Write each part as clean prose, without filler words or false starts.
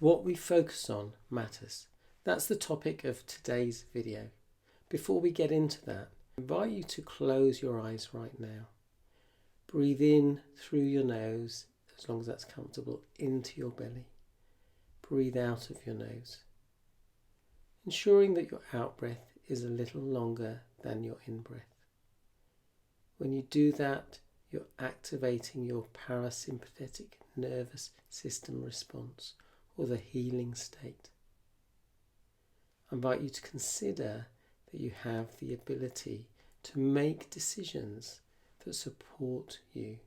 What we focus on matters. That's the topic of today's video. Before we get into that, I invite you to close your eyes right now. Breathe in through your nose, as long as that's comfortable, into your belly. Breathe out of your nose, ensuring that your out-breath is a little longer than your in-breath. When you do that, you're activating your parasympathetic nervous system response, or the healing state. I invite you to consider that you have the ability to make decisions that support you.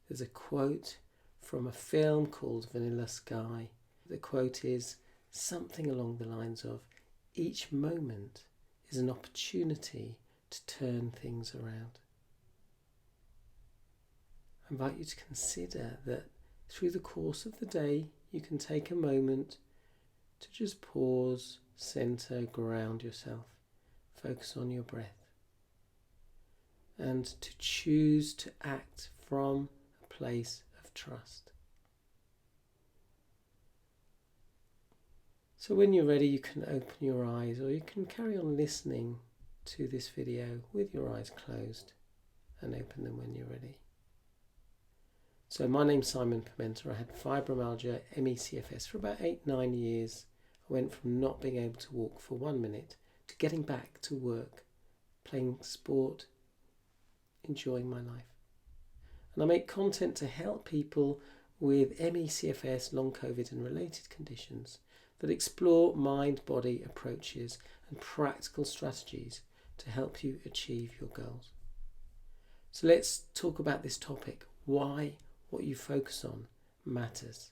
There's a quote from a film called Vanilla Sky. The quote is something along the lines of, each moment is an opportunity to turn things around. I invite you to consider that through the course of the day, you can take a moment to just pause, center, ground yourself, focus on your breath, and to choose to act from a place of trust. So when you're ready, you can open your eyes, or you can carry on listening to this video with your eyes closed and open them when you're ready. So my name's Simon Pimenta. I had fibromyalgia, CFS for about 8-9 years. I went from not being able to walk for 1 minute to getting back to work, playing sport, enjoying my life. And I make content to help people with CFS, long COVID and related conditions that explore mind-body approaches and practical strategies to help you achieve your goals. So let's talk about this topic, why what you focus on matters.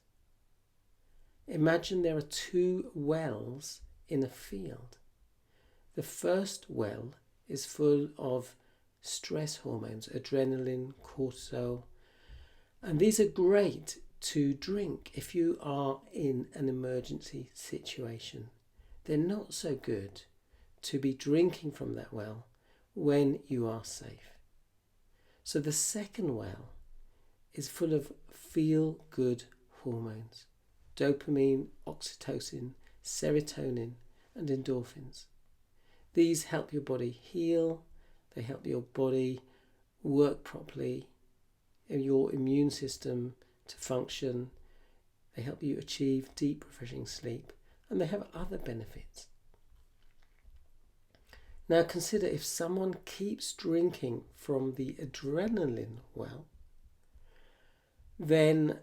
Imagine there are 2 wells in a field. The first well is full of stress hormones, adrenaline, cortisol, and these are great to drink if you are in an emergency situation. They're not so good to be drinking from that well when you are safe. So the second well is full of feel-good hormones, dopamine, oxytocin, serotonin, and endorphins. These help your body heal, they help your body work properly, and your immune system to function, they help you achieve deep, refreshing sleep, and they have other benefits. Now consider, if someone keeps drinking from the adrenaline well, then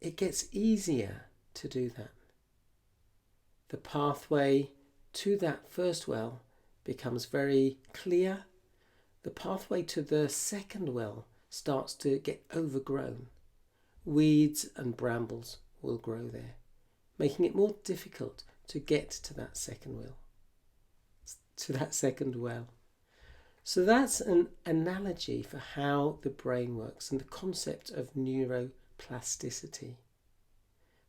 it gets easier to do that. The pathway to that first well becomes very clear. The pathway to the second well starts to get overgrown. Weeds and brambles will grow there, making it more difficult to get to that second well. So that's an analogy for how the brain works and the concept of neuroplasticity.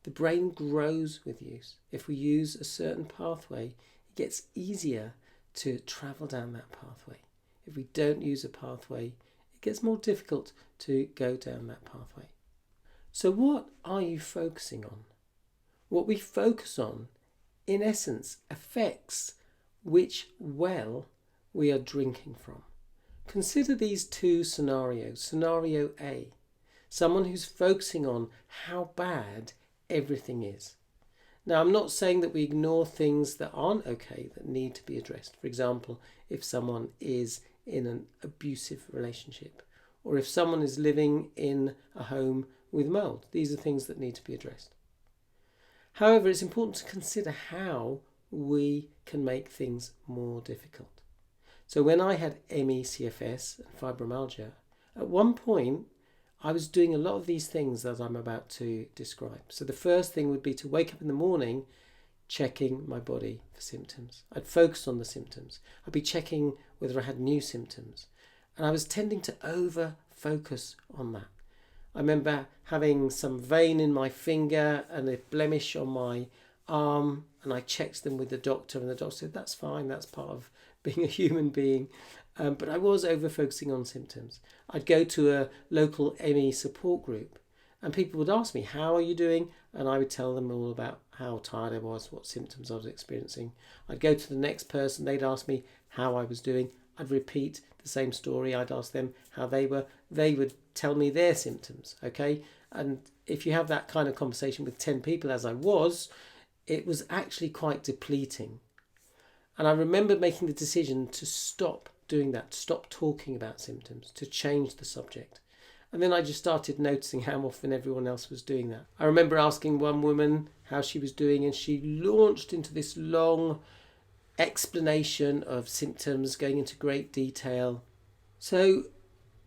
The brain grows with use. If we use a certain pathway, it gets easier to travel down that pathway. If we don't use a pathway, it gets more difficult to go down that pathway. So what are you focusing on? What we focus on, in essence, affects which well we are drinking from. Consider these 2 scenarios. Scenario A, someone who's focusing on how bad everything is. Now, I'm not saying that we ignore things that aren't okay, that need to be addressed. For example, if someone is in an abusive relationship, or if someone is living in a home with mold, these are things that need to be addressed. However, it's important to consider how we can make things more difficult. So when I had CFS and fibromyalgia, at one point I was doing a lot of these things that I'm about to describe. So the first thing would be to wake up in the morning checking my body for symptoms. I'd focus on the symptoms. I'd be checking whether I had new symptoms. And I was tending to over-focus on that. I remember having some vein in my finger and a blemish on my arm, and I checked them with the doctor, and the doctor said, that's fine, that's part of being a human being. But I was over-focusing on symptoms. I'd go to a local ME support group, and people would ask me, how are you doing? and I would tell them all about how tired I was, what symptoms I was experiencing. I'd go to the next person, they'd ask me how I was doing. I'd repeat the same story. I'd ask them how they were. They would tell me their symptoms, okay? And if you have that kind of conversation with 10 people, as I was, it was actually quite depleting. And I remember making the decision to stop doing that, to stop talking about symptoms, to change the subject. And then I just started noticing how often everyone else was doing that. I remember asking one woman how she was doing, and she launched into this long explanation of symptoms, going into great detail. So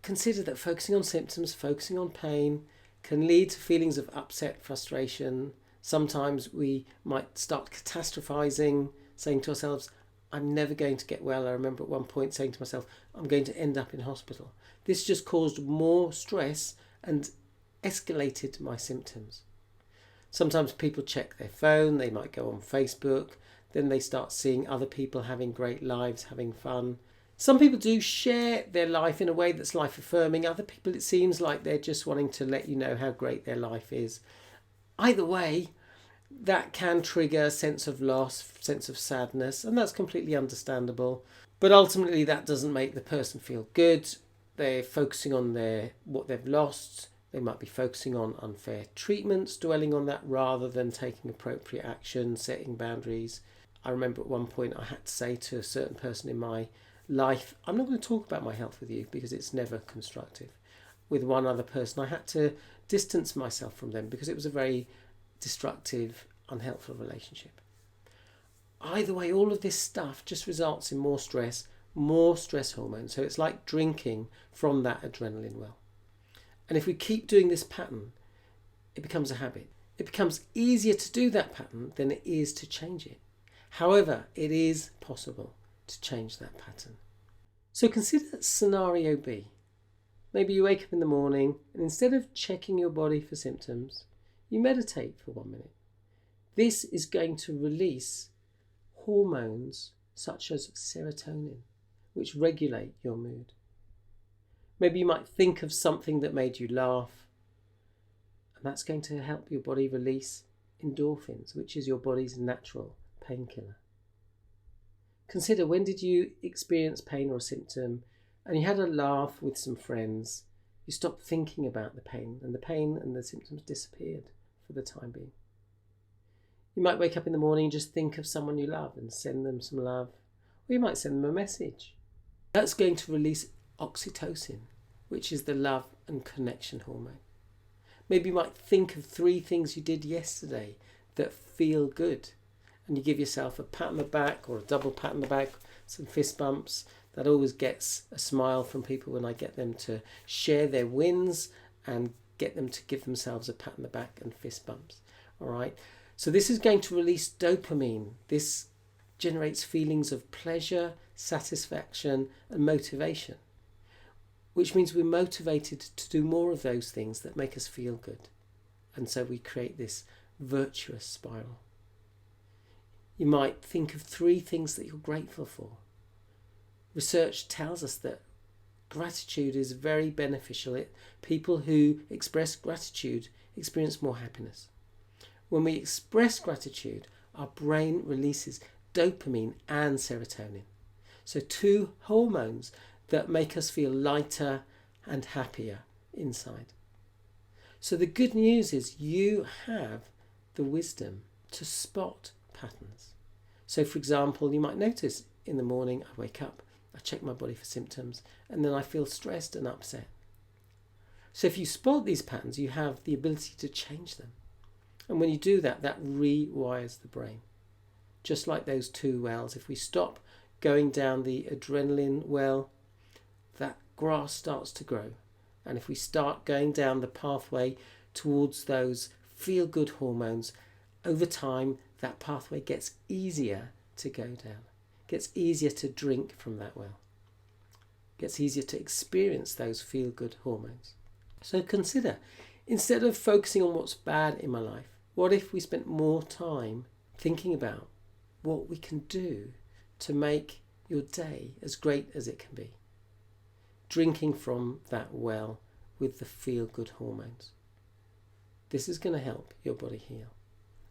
consider that focusing on symptoms, focusing on pain, can lead to feelings of upset, frustration. Sometimes we might start catastrophizing, saying to ourselves, I'm never going to get well. I remember at one point saying to myself, I'm going to end up in hospital. This just caused more stress and escalated my symptoms. Sometimes people check their phone, they might go on Facebook, then they start seeing other people having great lives, having fun. Some people do share their life in a way that's life affirming. Other people, it seems like they're just wanting to let you know how great their life is. Either way, that can trigger a sense of loss, sense of sadness, and that's completely understandable. But ultimately, that doesn't make the person feel good. They're focusing on what they've lost. They might be focusing on unfair treatments, dwelling on that rather than taking appropriate action, setting boundaries. I remember at one point I had to say to a certain person in my life, I'm not going to talk about my health with you because it's never constructive. With one other person, I had to distance myself from them because it was a very destructive, unhelpful relationship. Either way, all of this stuff just results in more stress hormones. So it's like drinking from that adrenaline well. And if we keep doing this pattern, it becomes a habit. It becomes easier to do that pattern than it is to change it. However, it is possible to change that pattern. So consider scenario B. Maybe you wake up in the morning and instead of checking your body for symptoms, you meditate for 1 minute. This is going to release hormones such as serotonin, which regulate your mood. Maybe you might think of something that made you laugh, and that's going to help your body release endorphins, which is your body's natural painkiller. Consider, when did you experience pain or a symptom and you had a laugh with some friends? You stopped thinking about the pain and the symptoms disappeared for the time being. You might wake up in the morning and just think of someone you love and send them some love, or you might send them a message. That's going to release oxytocin, which is the love and connection hormone. Maybe you might think of 3 things you did yesterday that feel good, and you give yourself a pat on the back or a double pat on the back, some fist bumps. That always gets a smile from people when I get them to share their wins and get them to give themselves a pat on the back and fist bumps. All right. So this is going to release dopamine. This generates feelings of pleasure, satisfaction, and motivation, which means we're motivated to do more of those things that make us feel good. And so we create this virtuous spiral. You might think of 3 things that you're grateful for. Research tells us that gratitude is very beneficial. People who express gratitude experience more happiness. When we express gratitude, our brain releases dopamine and serotonin. So 2 hormones that make us feel lighter and happier inside. So the good news is you have the wisdom to spot patterns. So for example, you might notice in the morning I wake up, I check my body for symptoms, and then I feel stressed and upset. So if you spot these patterns, you have the ability to change them. And when you do that, that rewires the brain. Just like those 2 wells, if we stop going down the adrenaline well, that grass starts to grow. And if we start going down the pathway towards those feel-good hormones, over time, that pathway gets easier to go down. Gets easier to drink from that well. Gets easier to experience those feel-good hormones. So consider, instead of focusing on what's bad in my life, what if we spent more time thinking about what we can do to make your day as great as it can be? Drinking from that well with the feel-good hormones. This is going to help your body heal.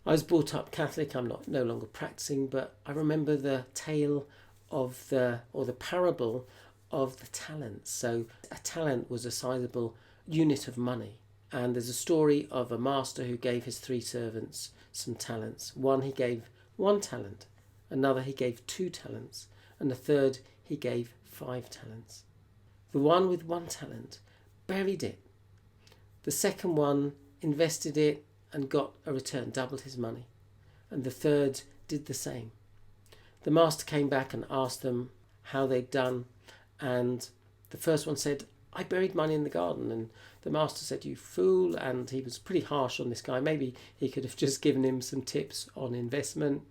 I was brought up Catholic. I'm no longer practicing, but I remember the tale of the parable of the talents. So a talent was a sizable unit of money. And there's a story of a master who gave his 3 servants some talents. One he gave 1 talent, another he gave 2 talents, and the third he gave 5 talents. The one with 1 talent buried it. The second one invested it and got a return, doubled his money. And the third did the same. The master came back and asked them how they'd done, and the first one said, I buried money in the garden. And the master said, you fool. And he was pretty harsh on this guy. Maybe he could have just given him some tips on investment.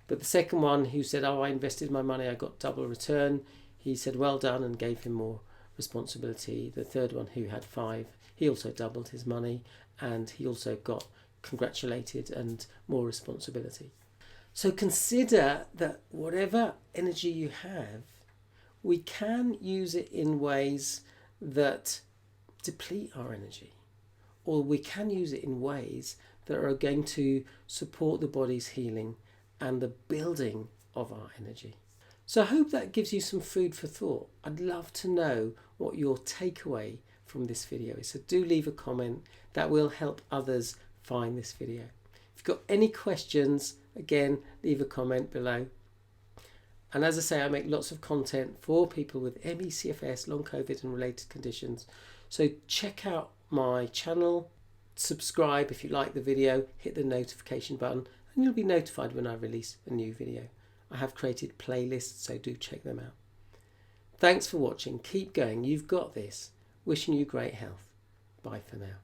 But the second one, who said, I invested my money, I got double return, he said, well done, and gave him more responsibility. The third one, who had 5, he also doubled his money, and he also got congratulated and more responsibility. So consider that whatever energy you have, we can use it in ways that deplete our energy, or we can use it in ways that are going to support the body's healing and the building of our energy. So I hope that gives you some food for thought. I'd love to know what your takeaway from this video is. So do leave a comment. That will help others find this video. If you've got any questions, again, leave a comment below. And as I say, I make lots of content for people with ME, CFS, long COVID and related conditions. So check out my channel, subscribe if you like the video, hit the notification button, and you'll be notified when I release a new video. I have created playlists, so do check them out. Thanks for watching. Keep going. You've got this. Wishing you great health. Bye for now.